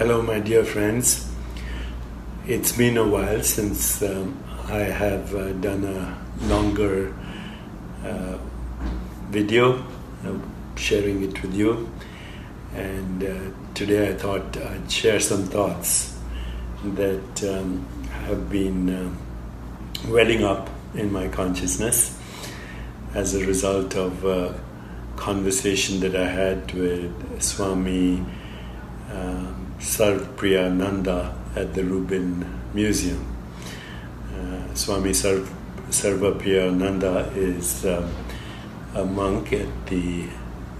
Hello, my dear friends. It's been a while since I have done a longer video, sharing it with you. And today I thought I'd share some thoughts that have been welling up in my consciousness as a result of a conversation that I had with Swami Sarvapriyananda at the Rubin Museum. Swami Sarvapriyananda is a monk at the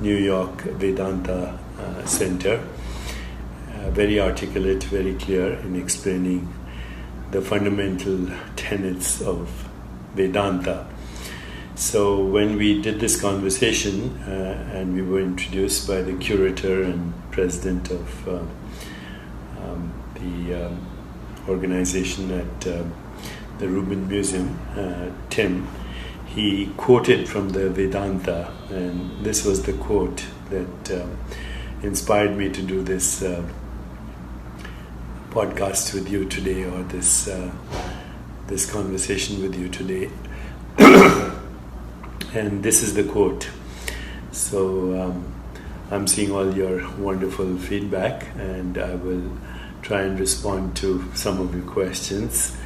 New York Vedanta Center, very articulate, very clear in explaining the fundamental tenets of Vedanta. So when we did this conversation and we were introduced by the curator and president of the organization at the Rubin Museum, Tim, he quoted from the Vedanta, and this was the quote that inspired me to do this podcast with you today, or this conversation with you today. And this is the quote. So I'm seeing all your wonderful feedback, and I will try and respond to some of your questions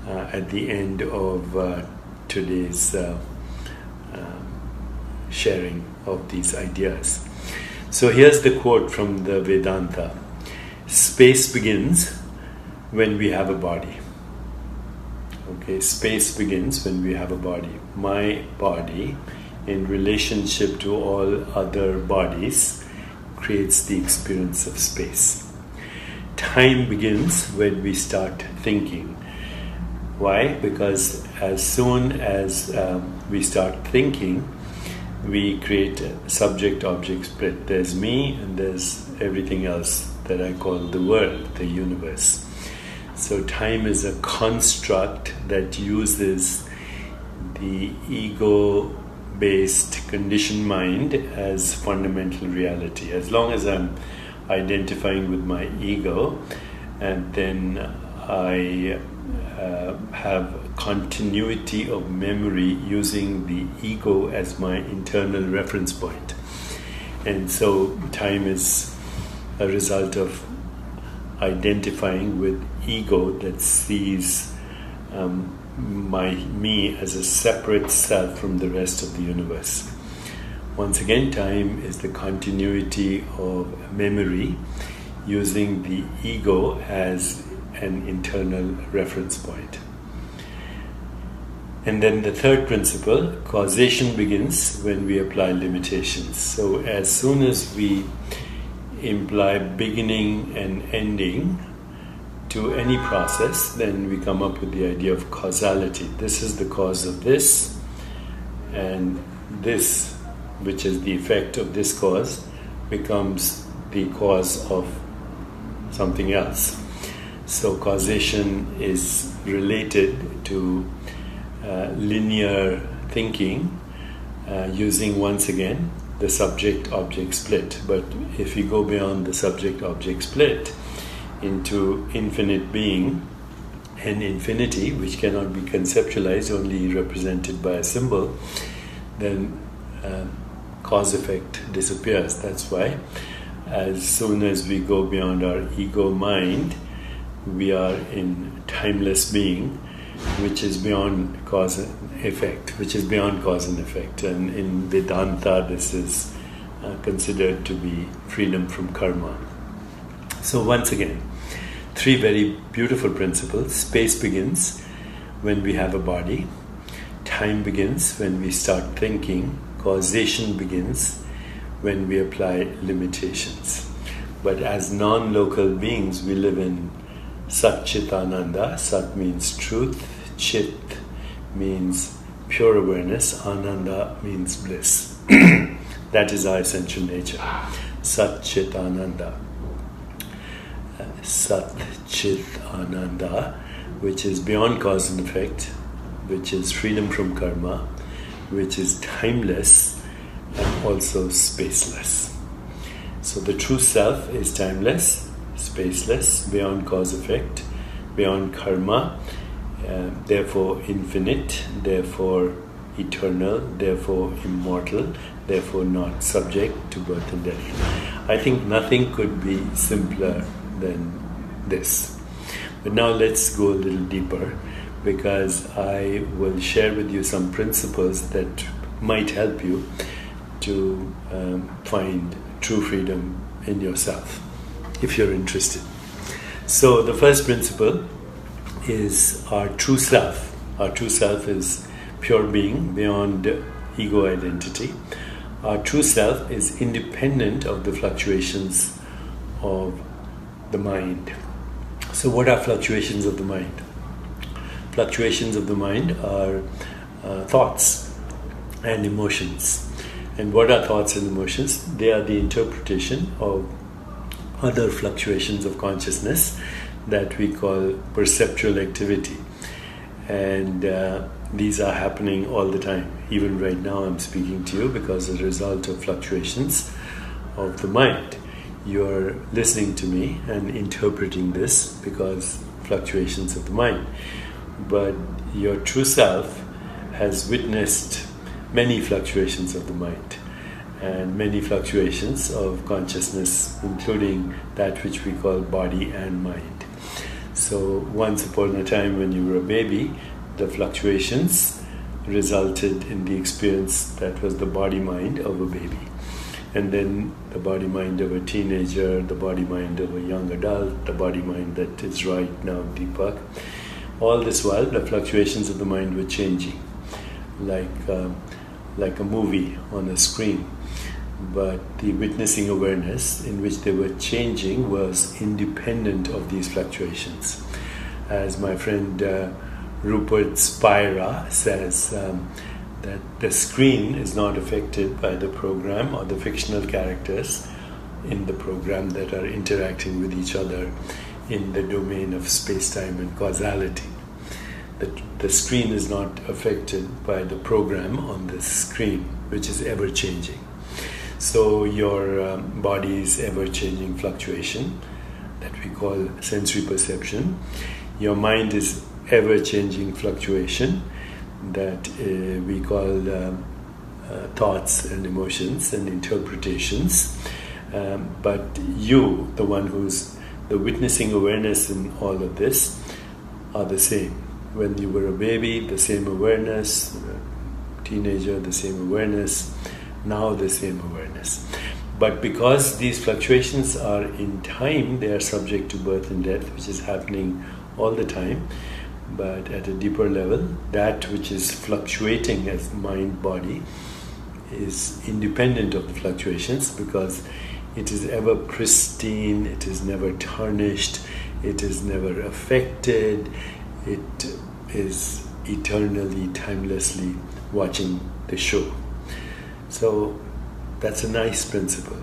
at the end of today's sharing of these ideas. So here's the quote from the Vedanta. Space begins when we have a body. Okay, space begins when we have a body. My body, in relationship to all other bodies, creates the experience of space. Time begins when we start thinking. Why? Because as soon as we start thinking, we create a subject-object split. There's me and there's everything else that I call the world, the universe. So time is a construct that uses the ego-based conditioned mind as fundamental reality. As long as I'm identifying with my ego, and then I have continuity of memory using the ego as my internal reference point. And so time is a result of identifying with ego that sees me as a separate self from the rest of the universe. Once again, time is the continuity of memory using the ego as an internal reference point. And then the third principle, causation begins when we apply limitations. So as soon as we imply beginning and ending to any process, then we come up with the idea of causality. This is the cause of this, and this, which is the effect of this cause, becomes the cause of something else. So causation is related to linear thinking, using once again the subject-object split. But if you go beyond the subject-object split into infinite being and infinity, which cannot be conceptualized, only represented by a symbol, then cause-effect disappears. That's why as soon as we go beyond our ego mind, we are in timeless being, which is beyond cause and effect, And in Vedanta, this is considered to be freedom from karma. So once again, three very beautiful principles. Space begins when we have a body. Time begins when we start thinking. Causation begins when we apply limitations. But as non-local beings, we live in Sat Chit Ananda. Sat means truth, Chit means pure awareness, Ananda means bliss. That is our essential nature. Sat Chit Ananda. Sat Chit Ananda, which is beyond cause and effect, which is freedom from karma, which is timeless and also spaceless. So the true self is timeless spaceless, beyond cause-effect, beyond karma, therefore infinite, therefore eternal, therefore immortal, therefore not subject to birth and death. I think nothing could be simpler than this. But now let's go a little deeper, because I will share with you some principles that might help you to find true freedom in yourself, if you're interested. So the first principle is our true self. Our true self is pure being beyond ego identity. Our true self is independent of the fluctuations of the mind. So what are fluctuations of the mind? Fluctuations of the mind are thoughts and emotions. And what are thoughts and emotions? They are the interpretation of other fluctuations of consciousness that we call perceptual activity. And these are happening all the time. Even right now I'm speaking to you because as a result of fluctuations of the mind. You're listening to me and interpreting this because fluctuations of the mind. But your true self has witnessed many fluctuations of the mind and many fluctuations of consciousness, including that which we call body and mind. So once upon a time when you were a baby, the fluctuations resulted in the experience that was the body-mind of a baby. And then the body-mind of a teenager, the body-mind of a young adult, the body-mind that is right now, Deepak. All this while, the fluctuations of the mind were changing, like a movie on a screen. But the witnessing awareness in which they were changing was independent of these fluctuations. As my friend Rupert Spira says, that the screen is not affected by the program or the fictional characters in the program that are interacting with each other in the domain of space-time and causality. The screen is not affected by the program on the screen, which is ever-changing. So your body's ever-changing fluctuation that we call sensory perception. Your mind is ever-changing fluctuation that we call thoughts and emotions and interpretations. But you, the one who's the witnessing awareness in all of this, are the same. When you were a baby, the same awareness, teenager, the same awareness, now the same awareness. But because these fluctuations are in time, they are subject to birth and death, which is happening all the time. But at a deeper level, that which is fluctuating as mind, body, is independent of the fluctuations because it is ever pristine, it is never tarnished, it is never affected, it is eternally, timelessly watching the show. So that's a nice principle.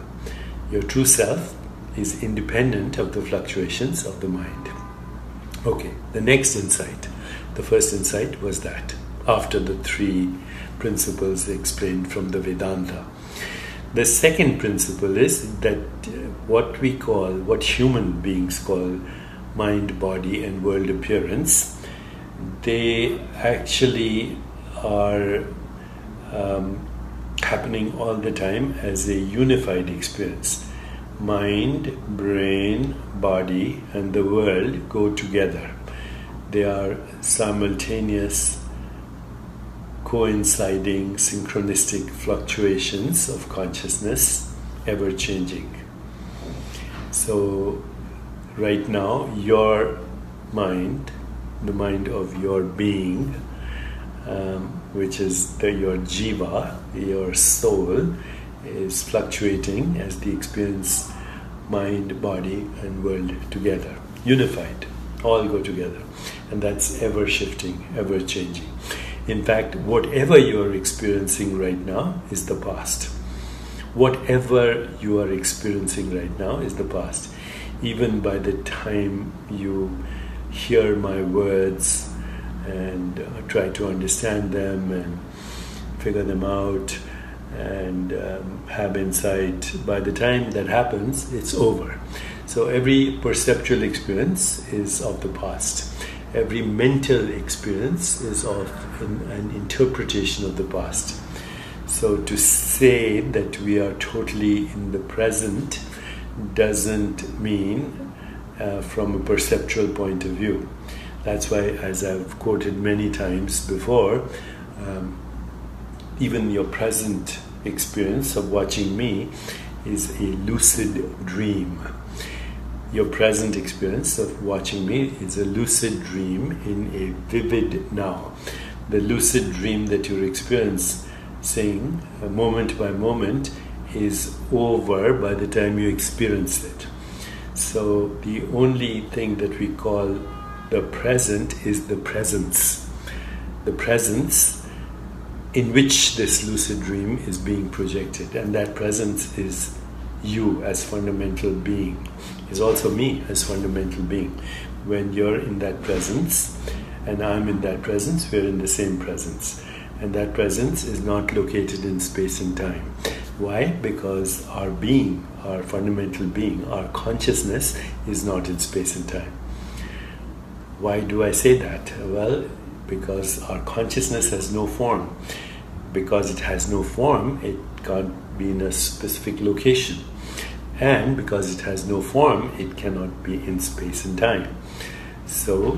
Your true self is independent of the fluctuations of the mind. Okay, the next insight. The first insight was that, after the three principles explained from the Vedanta. The second principle is that what human beings call mind, body, and world appearance, they actually are happening all the time as a unified experience. Mind, brain, body, and the world go together. They are simultaneous, coinciding, synchronistic fluctuations of consciousness, ever-changing. So, right now, your mind, the mind of your being, which is your jiva, your soul, is fluctuating as the experience mind, body, and world together, unified, all go together. And that's ever-shifting, ever-changing. In fact, whatever you are experiencing right now is the past. Whatever you are experiencing right now is the past. Even by the time you hear my words and try to understand them and figure them out and have insight, by the time that happens, it's over. So every perceptual experience is of the past. Every mental experience is of an interpretation of the past. So to say that we are totally in the present doesn't mean from a perceptual point of view. That's why, as I've quoted many times before, even your present experience of watching me is a lucid dream. Your present experience of watching me is a lucid dream in a vivid now. The lucid dream that you're experiencing moment by moment is over by the time you experience it. So the only thing that we call the present is the presence. The presence in which this lucid dream is being projected. And that presence is you as fundamental being, is also me as fundamental being. When you're in that presence and I'm in that presence, we're in the same presence. And that presence is not located in space and time. Why? Because our being, our fundamental being, our consciousness is not in space and time. Why do I say that? Well, because our consciousness has no form. Because it has no form, it can't be in a specific location. And because it has no form, it cannot be in space and time. So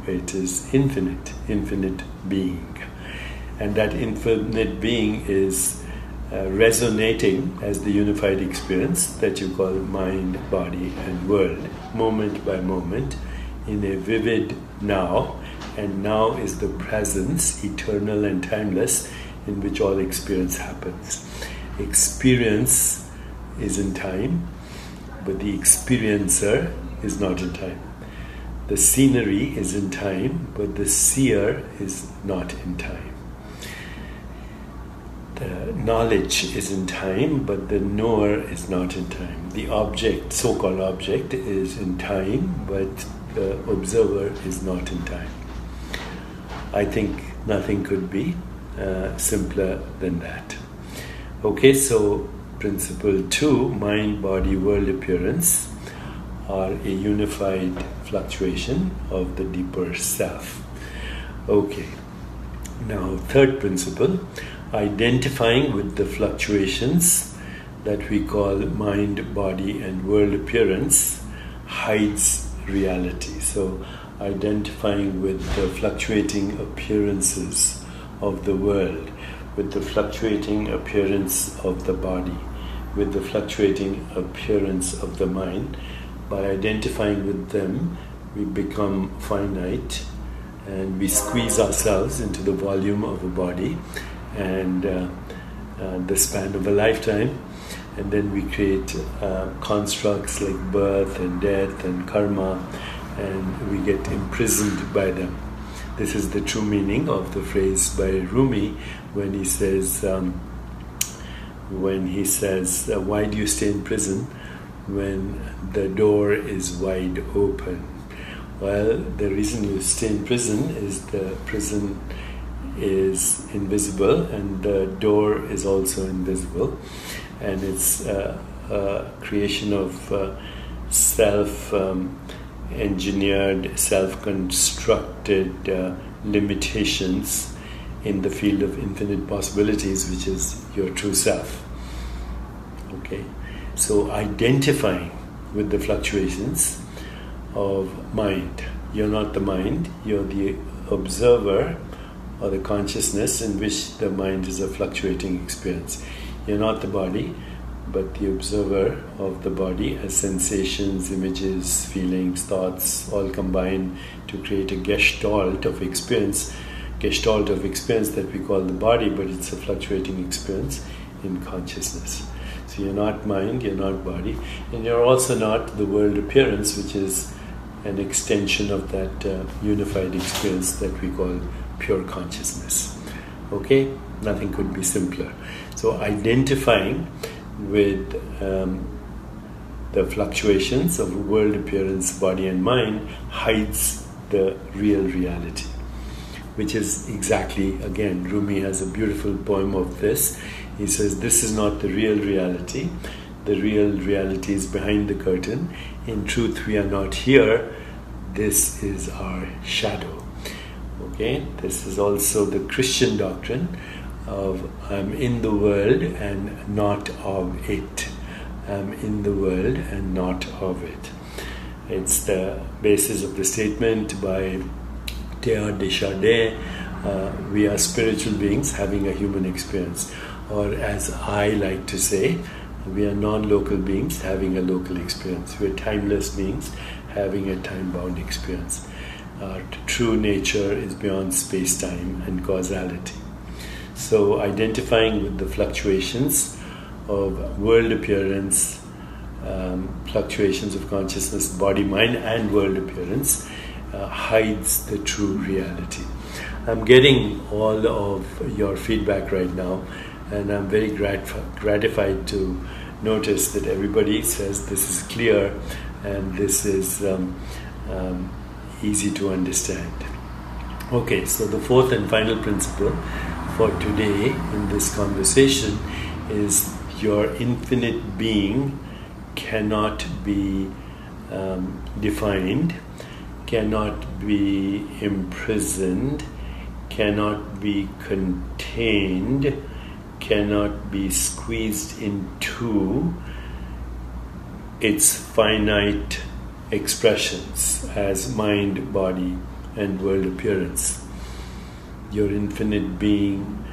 it is infinite being. And that infinite being is resonating as the unified experience that you call mind, body, and world, moment by moment, in a vivid now. And now is the presence, eternal and timeless, in which all experience happens. Experience is in time, but the experiencer is not in time. The scenery is in time, but the seer is not in time. The knowledge is in time, but the knower is not in time. The object, so-called object, is in time, but the observer is not in time. I think nothing could be simpler than that. Okay, so principle 2, mind, body, world appearance are a unified fluctuation of the deeper self. Okay, now third principle, identifying with the fluctuations that we call mind, body, and world appearance hides reality. So identifying with the fluctuating appearances of the world, with the fluctuating appearance of the body, with the fluctuating appearance of the mind. By identifying with them, we become finite and we squeeze ourselves into the volume of a body and the span of a lifetime, and then we create constructs like birth and death and karma, and we get imprisoned by them. This is the true meaning of the phrase by Rumi when he says, why do you stay in prison when the door is wide open? Well, the reason you stay in prison is the prison is invisible and the door is also invisible, and it's a creation of self-engineered, self-constructed limitations in the field of infinite possibilities, which is your true self. Okay, so identifying with the fluctuations of mind. You're not the mind, you're the observer or the consciousness in which the mind is a fluctuating experience. You're not the body, but the observer of the body as sensations, images, feelings, thoughts, all combine to create a gestalt of experience that we call the body, but it's a fluctuating experience in consciousness. So you're not mind, you're not body, and you're also not the world appearance, which is an extension of that unified experience that we call pure consciousness. Okay? Nothing could be simpler. So identifying with the fluctuations of world appearance, body and mind hides the real reality, which is exactly, again, Rumi has a beautiful poem of this. He says, this is not the real reality. the real reality is behind the curtain. In truth, we are not here. This is our shadow. Okay, this is also the Christian doctrine of I'm in the world and not of it. I'm in the world and not of it. It's the basis of the statement by Teilhard de Chardin, we are spiritual beings having a human experience. Or as I like to say, we are non-local beings having a local experience. We are timeless beings having a time-bound experience. Our true nature is beyond space-time and causality. So identifying with the fluctuations of world appearance, fluctuations of consciousness, body, mind, and world appearance hides the true reality. I'm getting all of your feedback right now, and I'm very gratified to notice that everybody says this is clear and this is easy to understand. Okay, so the fourth and final principle for today in this conversation is your infinite being cannot be defined, cannot be imprisoned, cannot be contained, cannot be squeezed into its finite expressions as mind, body, and world appearance. Your infinite being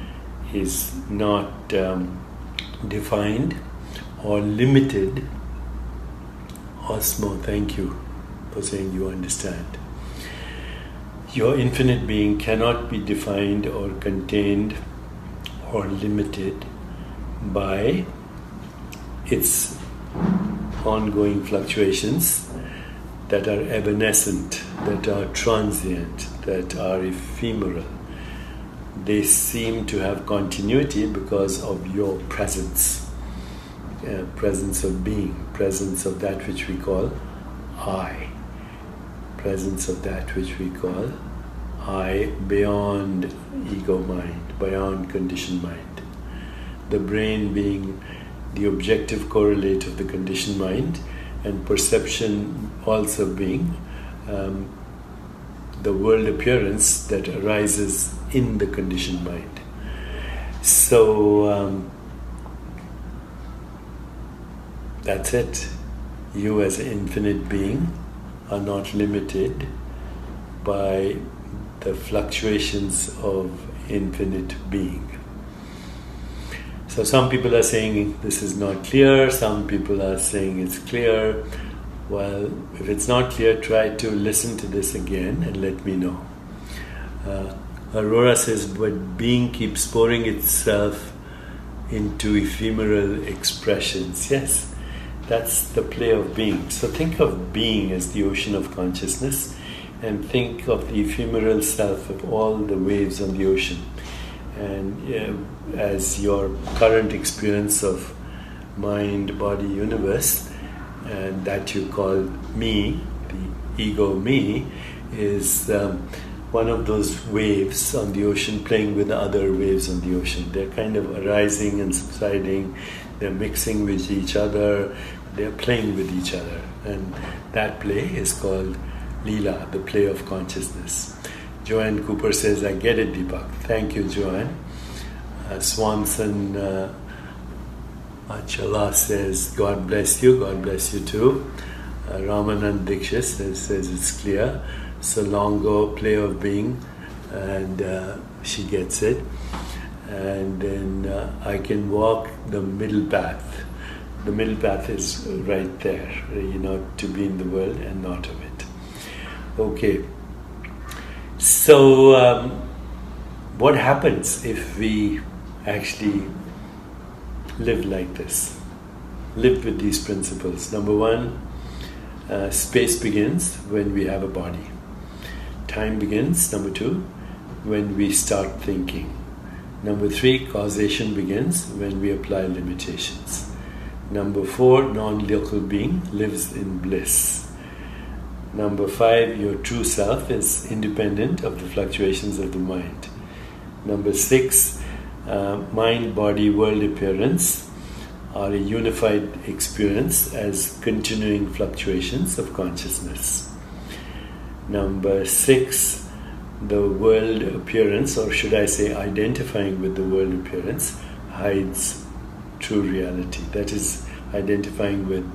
is not defined or limited. Osmo, thank you for saying you understand. Your infinite being cannot be defined or contained or limited by its ongoing fluctuations that are evanescent, that are transient, that are ephemeral. They seem to have continuity because of your presence. Presence of being, presence of that which we call I, presence of that which we call I beyond ego mind, beyond conditioned mind. The brain being the objective correlate of the conditioned mind, and perception also being the world appearance that arises in the conditioned mind. So that's it. You as an infinite being are not limited by the fluctuations of infinite being. So some people are saying this is not clear, some people are saying it's clear. Well, if it's not clear, try to listen to this again and let me know. Aurora says, but being keeps pouring itself into ephemeral expressions. Yes, that's the play of being. So think of being as the ocean of consciousness, and think of the ephemeral self of all the waves on the ocean. And as your current experience of mind, body, universe, and that you call me, the ego me, is one of those waves on the ocean playing with other waves on the ocean. They're kind of arising and subsiding, they're mixing with each other, they're playing with each other. And that play is called Leela, the play of consciousness. Joanne Cooper says, I get it, Deepak. Thank you, Joanne. Swanson Achala says, God bless you too. Ramanand Dikshit says it's clear. Salongo, play of being, and she gets it. And then I can walk the middle path. The middle path is right there, to be in the world and not of it. Okay. So, what happens if we actually live like this? Live with these principles. Number one, space begins when we have a body. Time begins, number two, when we start thinking. Number three, causation begins when we apply limitations. Number four, non-local being lives in bliss. Number five, your true self is independent of the fluctuations of the mind. Number six, mind, body, world appearance are a unified experience as continuing fluctuations of consciousness. Number 6, the world appearance, or should I say identifying with the world appearance, hides true reality. That is, identifying with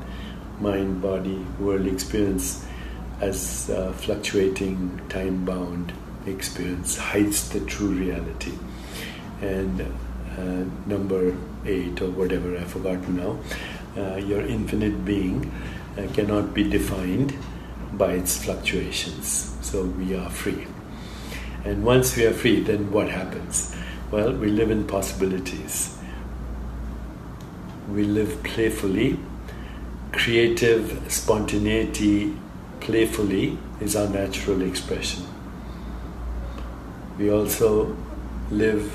mind, body, world experience as fluctuating, time-bound experience hides the true reality. And number 8 or whatever, I've forgotten now, your infinite being cannot be defined by its fluctuations. So we are free. And once we are free, then what happens? Well, we live in possibilities. We live playfully. Creative spontaneity, playfully, is our natural expression. We also live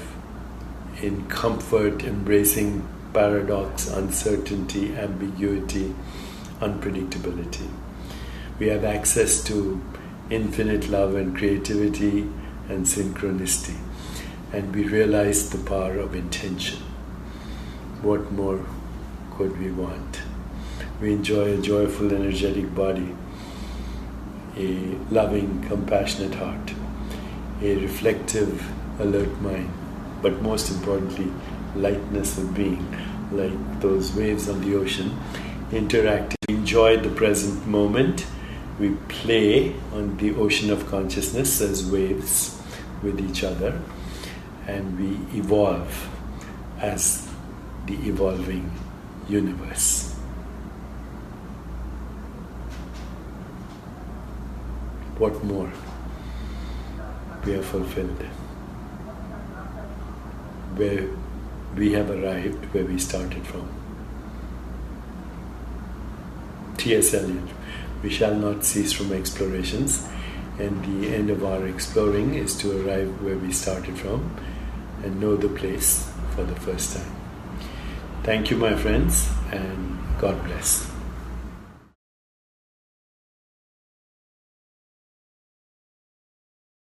in comfort, embracing paradox, uncertainty, ambiguity, unpredictability. We have access to infinite love and creativity and synchronicity, and we realize the power of intention. What more could we want? We enjoy a joyful, energetic body, a loving, compassionate heart, a reflective, alert mind, but most importantly, lightness of being, like those waves on the ocean, interacting. We enjoy the present moment. We play on the ocean of consciousness as waves with each other, and we evolve as the evolving universe. What more? We are fulfilled. Where we have arrived, where we started from. T.S. Eliot, we shall not cease from explorations, and the end of our exploring is to arrive where we started from and know the place for the first time. Thank you, my friends, and God bless.